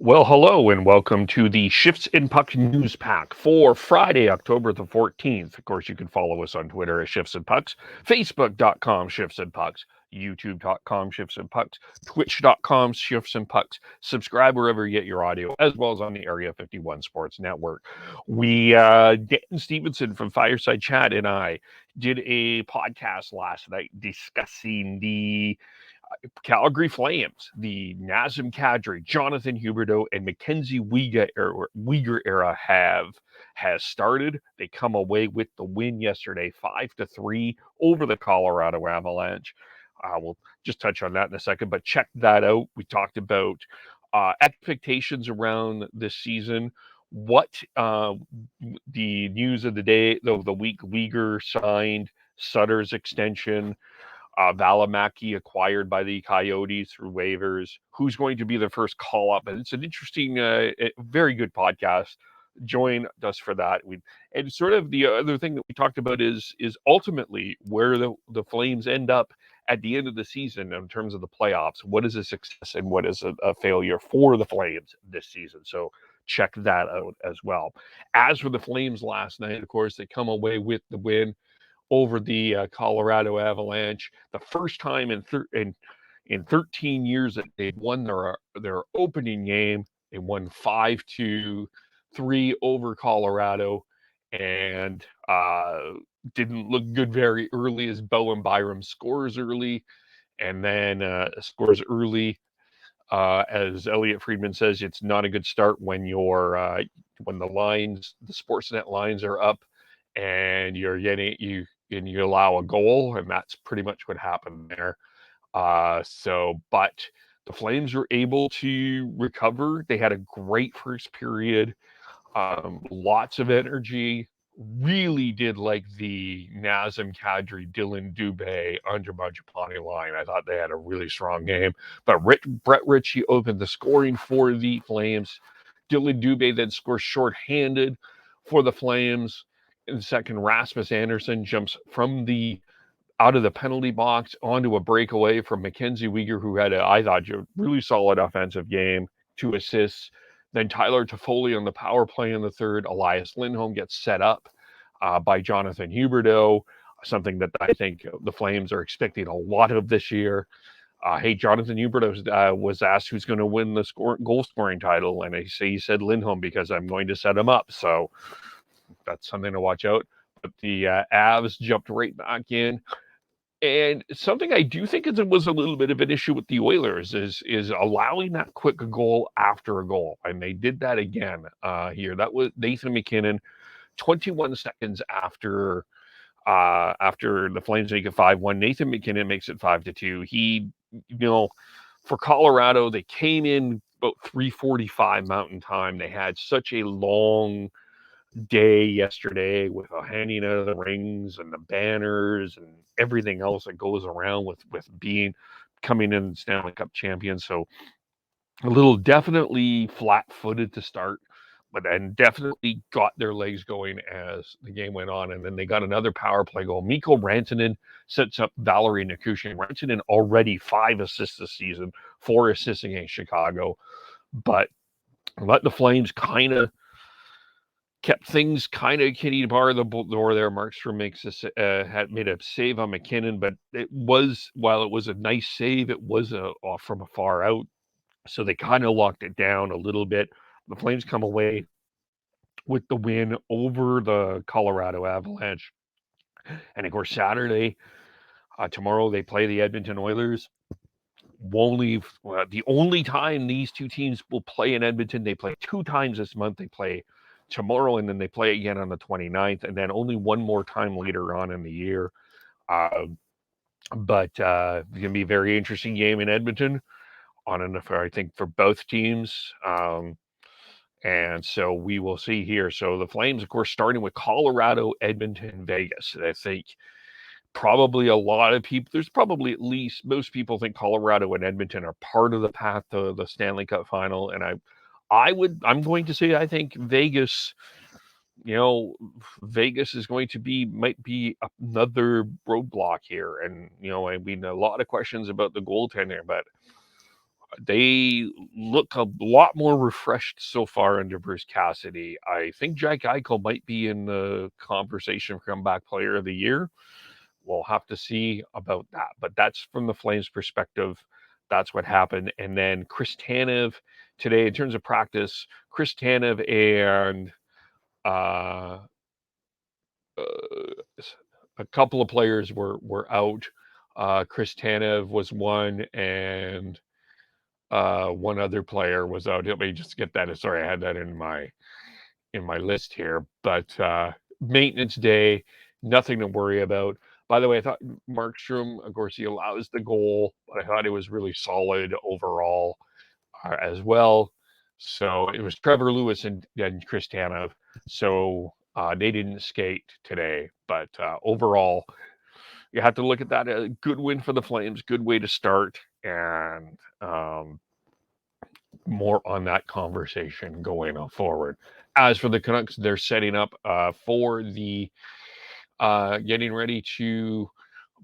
Well, hello and welcome to the Shifts in Puck News Pack for Friday, October the 14th. Of course, you can follow us on Twitter at Shifts and Pucks, Facebook.com Shifts and Pucks, YouTube.com Shifts and Pucks, Twitch.com Shifts and Pucks. Subscribe wherever you get your audio, as well as on the Area 51 Sports Network. Dan Stevenson from Fireside Chat and I did a podcast last night discussing the Calgary Flames, the Nazem Kadri, Jonathan Huberdeau, and Mackenzie Weegar era has started. They come away with the win yesterday, 5-3 over the Colorado Avalanche. We'll just touch on that in a second, but check that out. We talked about expectations around this season. What the news of the day, of the week, Weegar signed, Sutter's extension, Valimaki acquired by the Coyotes through waivers. Who's going to be the first call up? And it's an interesting, very good podcast. Join us for that. And sort of the other thing that we talked about is ultimately where the Flames end up at the end of the season in terms of the playoffs. What is a success and what is a failure for the Flames this season? So check that out as well. As for the Flames last night, of course, they come away with the win over the Colorado Avalanche. The first time in 13 years that they'd won their opening game. They won 5-3 over Colorado, and didn't look good very early as Bowen Byram scores early, and then scores early. As Elliot Friedman says, it's not a good start when when the Sportsnet lines are up, and you allow a goal, and that's pretty much what happened there. But the Flames were able to recover. They had a great first period, lots of energy. Really did like the Nazem Kadri, Dylan Dubé, Andre Mangiapane line. I thought they had a really strong game. But Brett Ritchie opened the scoring for the Flames. Dylan Dubé then scores shorthanded for the Flames. In the second, Rasmus Anderson jumps from the out of the penalty box onto a breakaway from Mackenzie Weegar, who had I thought, a really solid offensive game, 2 assists. Then Tyler Toffoli on the power play in the third. Elias Lindholm gets set up by Jonathan Huberdeau, something that I think the Flames are expecting a lot of this year. Hey, Jonathan Huberdeau was asked who's going to win the goal scoring title, and he said Lindholm because I'm going to set him up. So that's something to watch out. But the Avs jumped right back in. And something I do think was a little bit of an issue with the Oilers is allowing that quick goal after a goal, and they did that again here. That was Nathan MacKinnon, 21 seconds after the Flames make it 5-1. Nathan MacKinnon makes it 5-2. For Colorado, they came in about 3:45 Mountain Time. They had such a long day yesterday with a handing out of the rings and the banners and everything else that goes around with coming in Stanley Cup champions. So a little definitely flat-footed to start, but then definitely got their legs going as the game went on. And then they got another power play goal. Mikko Rantanen sets up Valeri Nichushkin. Rantanen already 5 assists this season, 4 assists against Chicago, but let the Flames kept things kind of kitty bar the door there. Markstrom had made a save on MacKinnon, but while it was a nice save, it was off from afar out. So they kind of locked it down a little bit. The Flames come away with the win over the Colorado Avalanche. And of course, Saturday, tomorrow, they play the Edmonton Oilers. The only time these two teams will play in Edmonton, they play 2 times this month. They play tomorrow, and then they play again on the 29th, and then only one more time later on in the year. But it's going to be a very interesting game in Edmonton I think, for both teams. And so we will see here. So the Flames, of course, starting with Colorado, Edmonton, Vegas. I think probably a lot of people, there's probably at least most people think Colorado and Edmonton are part of the path to the Stanley Cup final. And I'm going to say, I think Vegas is going to might be another roadblock here. And, I mean, a lot of questions about the goaltender, but They look a lot more refreshed so far under Bruce Cassidy. I think Jack Eichel might be in the conversation for comeback player of the year. We'll have to see about that. But that's from the Flames' perspective. That's what happened. And then Chris Tanev today, in terms of practice, Chris Tanev and uh, a couple of players were out. Chris Tanev was one, and one other player was out. Let me just get that. Sorry, I had that in my list here. But maintenance day, nothing to worry about. By the way, I thought Markstrom, of course, he allows the goal, but I thought it was really solid overall as well. So it was Trevor Lewis and Chris Tanev. So they didn't skate today, but overall, you have to look at that. A good win for the Flames, good way to start, and more on that conversation going forward. As for the Canucks, they're setting up for the getting ready to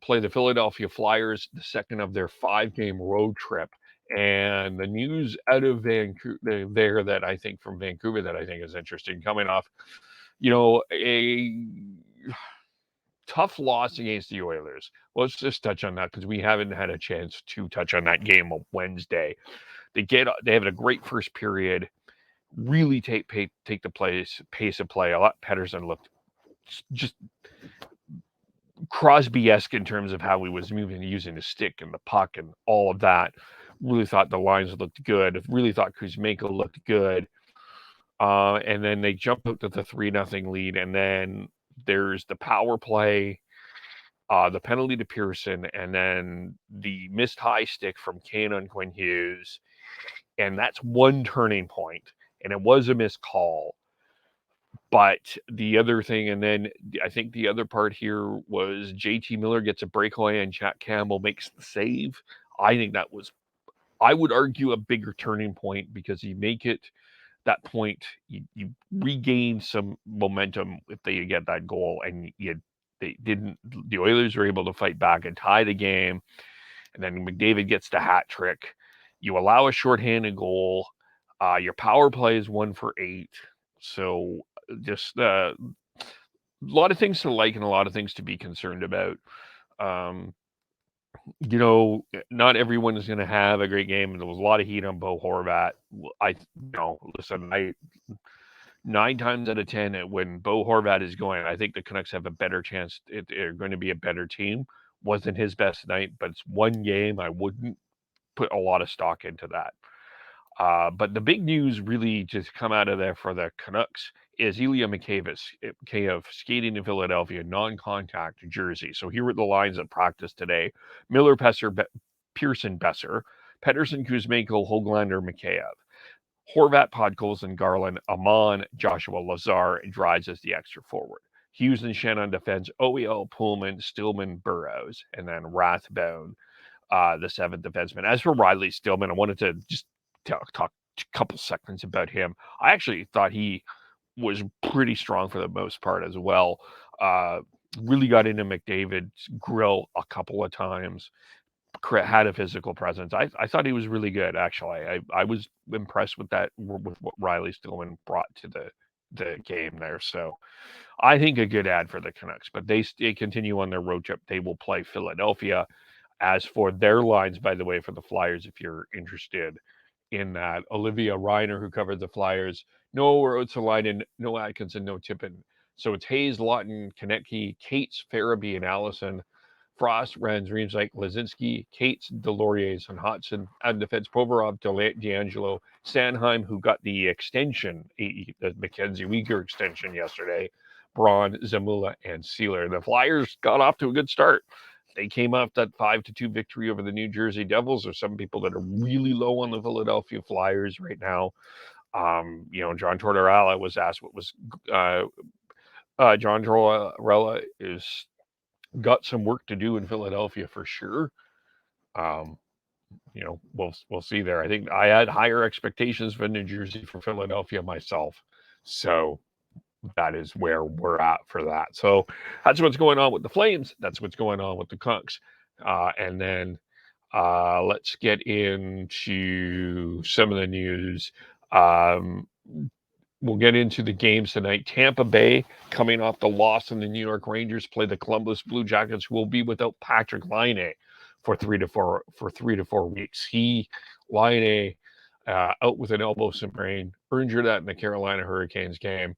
play the Philadelphia Flyers, the second of their 5-game road trip. And the news out of Vancouver there that I think from Vancouver that I think is interesting, coming off, a tough loss against the Oilers. Let's just touch on that because we haven't had a chance to touch on that game on Wednesday. They have a great first period, really take the pace of play. A lot. Pettersson looked just Crosby-esque in terms of how he was moving, using the stick and the puck and all of that. Really thought the lines looked good. Really thought Kuzmenko looked good. And then they jump out to the 3-0 lead, and then there's the power play, the penalty to Pearson, and then the missed high stick from Kane on Quinn Hughes. And that's one turning point, and it was a missed call. But the other thing, and then I think the other part here was JT Miller gets a breakaway and Jack Campbell makes the save. I think that was, I would argue, a bigger turning point because you make it that point, you regain some momentum if they get that goal, and they didn't. The Oilers were able to fight back and tie the game, and then McDavid gets the hat trick. You allow a shorthanded goal. Your power play is 1 for 8. So just a lot of things to like and a lot of things to be concerned about. Um, not everyone is going to have a great game. There was a lot of heat on Bo Horvat. Listen, 9 times out of 10, when Bo Horvat is going, I think the Canucks have a better chance. They're going to be a better team. Wasn't his best night, but it's one game. I wouldn't put a lot of stock into that. But the big news really just come out of there for the Canucks is Ilya Mikheyev skating in Philadelphia, non-contact jersey. So here were the lines at practice today. Miller, Pearson, Besser, Pettersson, Kuzmenko, Höglander, Mikheyev. Horvat, Podkolzin, Garland, Amon, Joshua Lazar, and Dries as the extra forward. Hughes and Shen on defense, OEL, Pullman, Stillman, Burrows, and then Rathbone, the 7th defenseman. As for Riley Stillman, I wanted to just talk a couple seconds about him. I actually thought he was pretty strong for the most part as well. Really got into McDavid's grill a couple of times. Had a physical presence. I thought he was really good, actually. I was impressed with what Riley Stillman brought to the game there. So I think a good ad for the Canucks, but they continue on their road trip. They will play Philadelphia. As for their lines, by the way, for the Flyers, if you're interested in that, Olivia Reiner, who covered the Flyers, no Ruotsalainen, no Atkinson, no Tippin. So it's Hayes, Lawton, Konecny, Cates, Farabee, and Allison. Frost, Renz, Riemsdyk, Lazinski, Cates, Deloriers, and Hodgson. And defense Provorov, D'Angelo, Sanheim, who got the extension, the Mackenzie Weegar extension yesterday, Braun, Zamula, and Sealer. The Flyers got off to a good start. They came off that 5-2 victory over the New Jersey Devils. There's some people that are really low on the Philadelphia Flyers right now. John Tortorella was asked what was John Tortorella is got some work to do in Philadelphia for sure. We'll see there. I think I had higher expectations for New Jersey for Philadelphia myself. So that is where we're at for that. So that's what's going on with the Flames. That's what's going on with the Canucks. And then Let's get into some of the news. Um, we'll get into the games tonight. Tampa Bay, coming off the loss, and the New York Rangers play the Columbus Blue Jackets, who will be without Patrick Laine for 3 to 4 weeks. Laine, out with an elbow sprain, injured that in the Carolina Hurricanes game.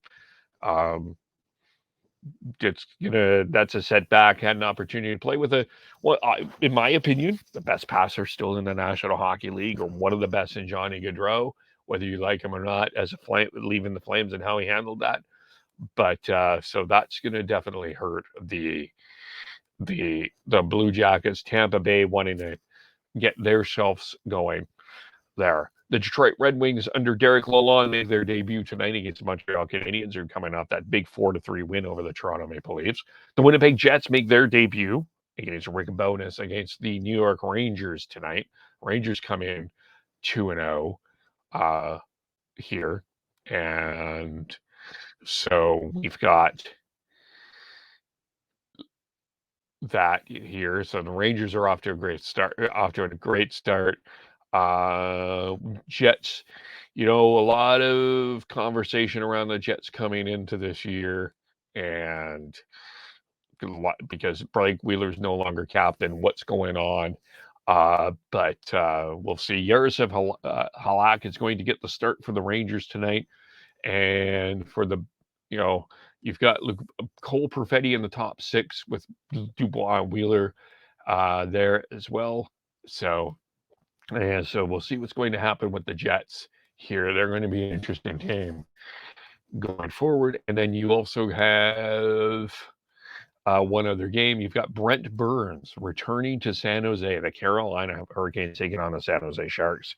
That's a setback. Had an opportunity to play with in my opinion, the best passer still in the National Hockey League, or one of the best in Johnny Gaudreau, whether you like him or not, as a flame leaving the Flames and how he handled that. But so that's going to definitely hurt the Blue Jackets. Tampa Bay wanting to get their shelves going there. The Detroit Red Wings under Derek Lalonde make their debut tonight against the Montreal Canadiens, who are coming off that big 4-3 win over the Toronto Maple Leafs. The Winnipeg Jets make their debut against Rick Bowness against the New York Rangers tonight. Rangers come in 2-0 here. And so we've got that here. So the Rangers are off to a great start. Jets, a lot of conversation around the Jets coming into this year, and because Blake Wheeler's no longer captain, what's going on? But we'll see. Yaroslav Halak is going to get the start for the Rangers tonight, and for the, you've got Cole Perfetti in the top six with Dubois and Wheeler there as well. So we'll see what's going to happen with the Jets here. They're going to be an interesting team going forward. And then you also have one other game. You've got Brent Burns returning to San Jose. The Carolina Hurricanes taking on the San Jose Sharks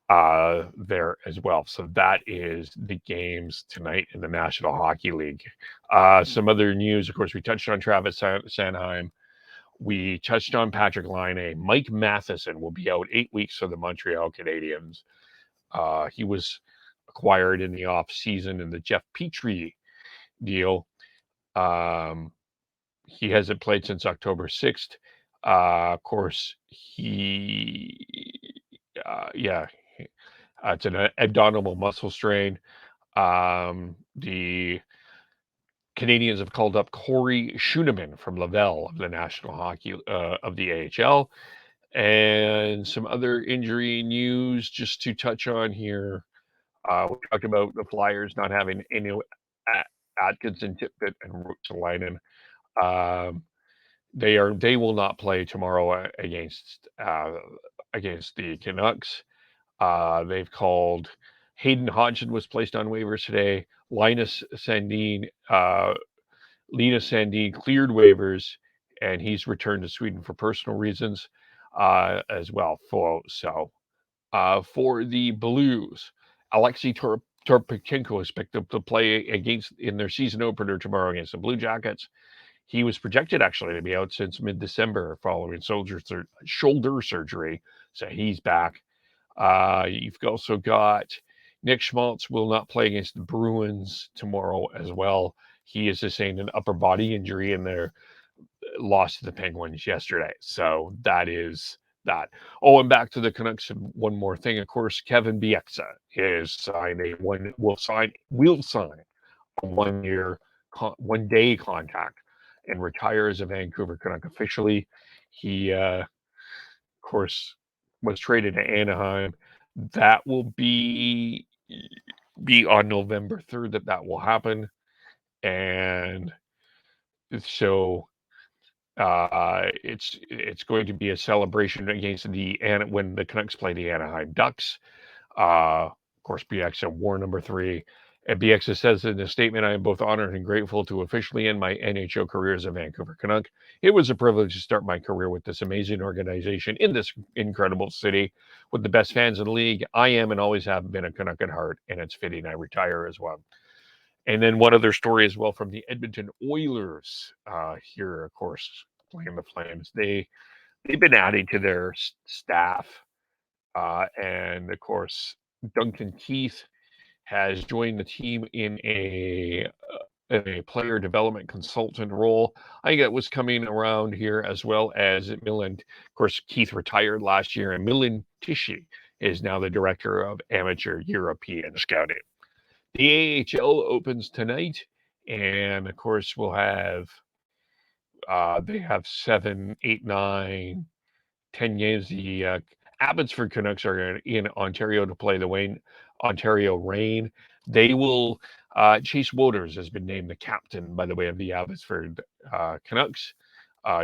there as well. So that is the games tonight in the National Hockey League. Some other news, of course, we touched on Travis Sanheim. We touched on Patrick Laine. Mike Matheson will be out 8 weeks for the Montreal Canadiens. He was acquired in the offseason in the Jeff Petrie deal. He hasn't played since October 6th. Of course, it's an abdominal muscle strain. The Canadians have called up Corey Schooneman from Laval of the National Hockey of the AHL. And some other injury news just to touch on here. We talked about the Flyers not having any Atkinson, Tippett, and Ruotsalainen. They will not play tomorrow against the Canucks. They've called Hayden Hodgson was placed on waivers today. Linus Sandin cleared waivers, and he's returned to Sweden for personal reasons as well. For the Blues, Alexei Torpchenko is picked up to play in their season opener tomorrow against the Blue Jackets. He was projected actually to be out since mid-December following shoulder surgery, so he's back. You've also got Nick Schmaltz will not play against the Bruins tomorrow as well. He has sustained an upper body injury in their loss to the Penguins yesterday. So that is that. Oh, and back to the Canucks. One more thing, of course, Kevin Bieksa will sign a 1-day contract and retire as a Vancouver Canuck officially. He, of course, was traded to Anaheim. That will be on November 3rd that will happen. And so it's going to be a celebration when the Canucks play the Anaheim Ducks. Of course, Bieksa wore number 3. And Bieksa says in a statement, "I am both honored and grateful to officially end my NHL career as a Vancouver Canuck. It was a privilege to start my career with this amazing organization in this incredible city with the best fans in the league. I am and always have been a Canuck at heart, and it's fitting I retire as one." And then one other story as well from the Edmonton Oilers here, of course, playing the Flames. They've been adding to their staff, and of course, Duncan Keith has joined the team in a in a player development consultant role. I think that was coming around here, as well as Milan. Of course, Keith retired last year, and Milan Tishy is now the director of amateur European scouting. The AHL opens tonight, and of course, we'll have they have 7, 8, 9, 10 games. The Abbotsford Canucks are in Ontario to play the Ontario Reign. They will. Chase Wouters has been named the captain, by the way, of the Abbotsford Canucks.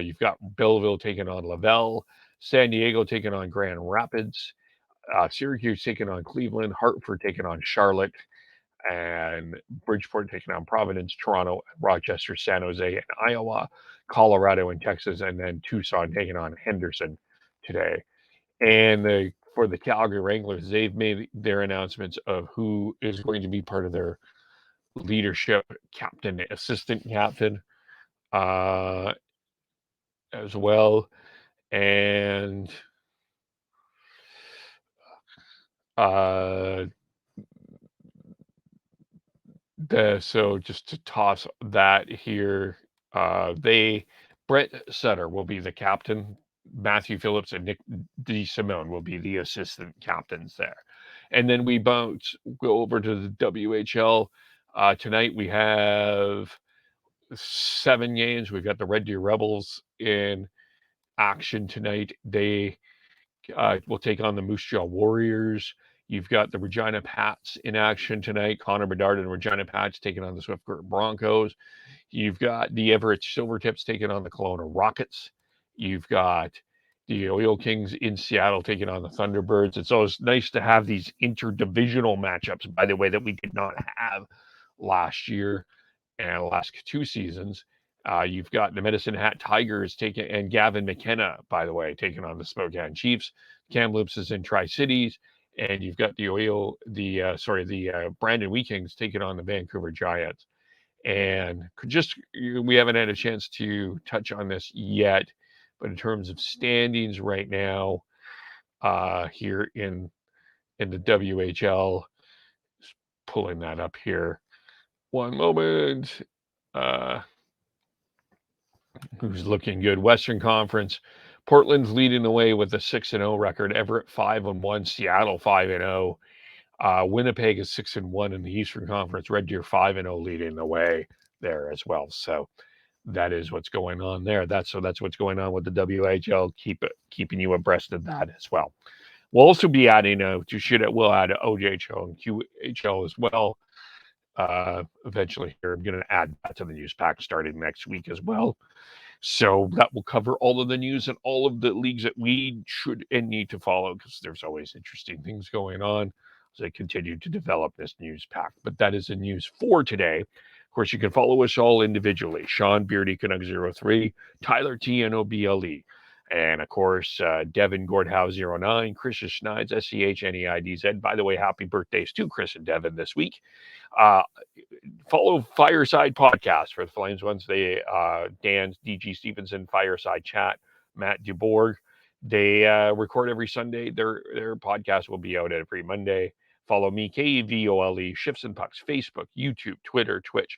You've got Belleville taking on Laval, San Diego taking on Grand Rapids, Syracuse taking on Cleveland, Hartford taking on Charlotte, and Bridgeport taking on Providence, Toronto, Rochester, San Jose, and Iowa, Colorado and Texas, and then Tucson taking on Henderson today. And for the Calgary Wranglers, they've made their announcements of who is going to be part of their leadership, captain, assistant captain, as well. And uh, so just to toss that here, Brett Sutter will be the captain. Matthew Phillips and Nick DeSimone will be the assistant captains there. And then we go over to the WHL. Tonight we have 7 games. We've got the Red Deer Rebels in action tonight. They will take on the Moose Jaw Warriors. You've got the Regina Pats in action tonight. Connor Bedard and Regina Pats taking on the Swift Current Broncos. You've got the Everett Silvertips taking on the Kelowna Rockets. You've got the Oil Kings in Seattle taking on the Thunderbirds. It's always nice to have these interdivisional matchups, by the way, that we did not have last year and the last 2 seasons. You've got the Medicine Hat Tigers and Gavin McKenna, by the way, taking on the Spokane Chiefs. Kamloops is in Tri-Cities, and you've got the Brandon Wheat Kings taking on the Vancouver Giants. And we haven't had a chance to touch on this yet, but in terms of standings right now, here in the WHL, just pulling that up here. One moment. Who's looking good? Western Conference. Portland's leading the way with a 6-0 record. Everett 5-1. Seattle 5-0. Winnipeg is 6-1 in the Eastern Conference. Red Deer 5-0 leading the way there as well. So that is what's going on there. That's what's going on with the WHL. Keeping you abreast of that as well. We'll also be adding we'll add OJHL and QHL as well. Eventually here, I'm going to add that to the news pack starting next week as well. So that will cover all of the news and all of the leagues that we should and need to follow, because there's always interesting things going on as I continue to develop this news pack. But that is the news for today. Of course, you can follow us all individually. Sean Beardy Canuck 03, Tyler TNOBLE, and of course, Devin Gordhow 09, Chris Schneid's SCHNEIDZ. By the way, happy birthdays to Chris and Devin this week. Follow Fireside Podcast for the Flames ones. They Dan's DG Stevenson Fireside Chat, Matt DuBourg. They record every Sunday. Their podcast will be out every Monday. Follow me, KVOLE, Shifts and Pucks, Facebook, YouTube, Twitter, Twitch,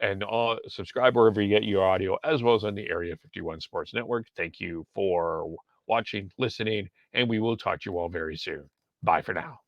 and subscribe wherever you get your audio, as well as on the Area 51 Sports Network. Thank you for watching, listening, and we will talk to you all very soon. Bye for now.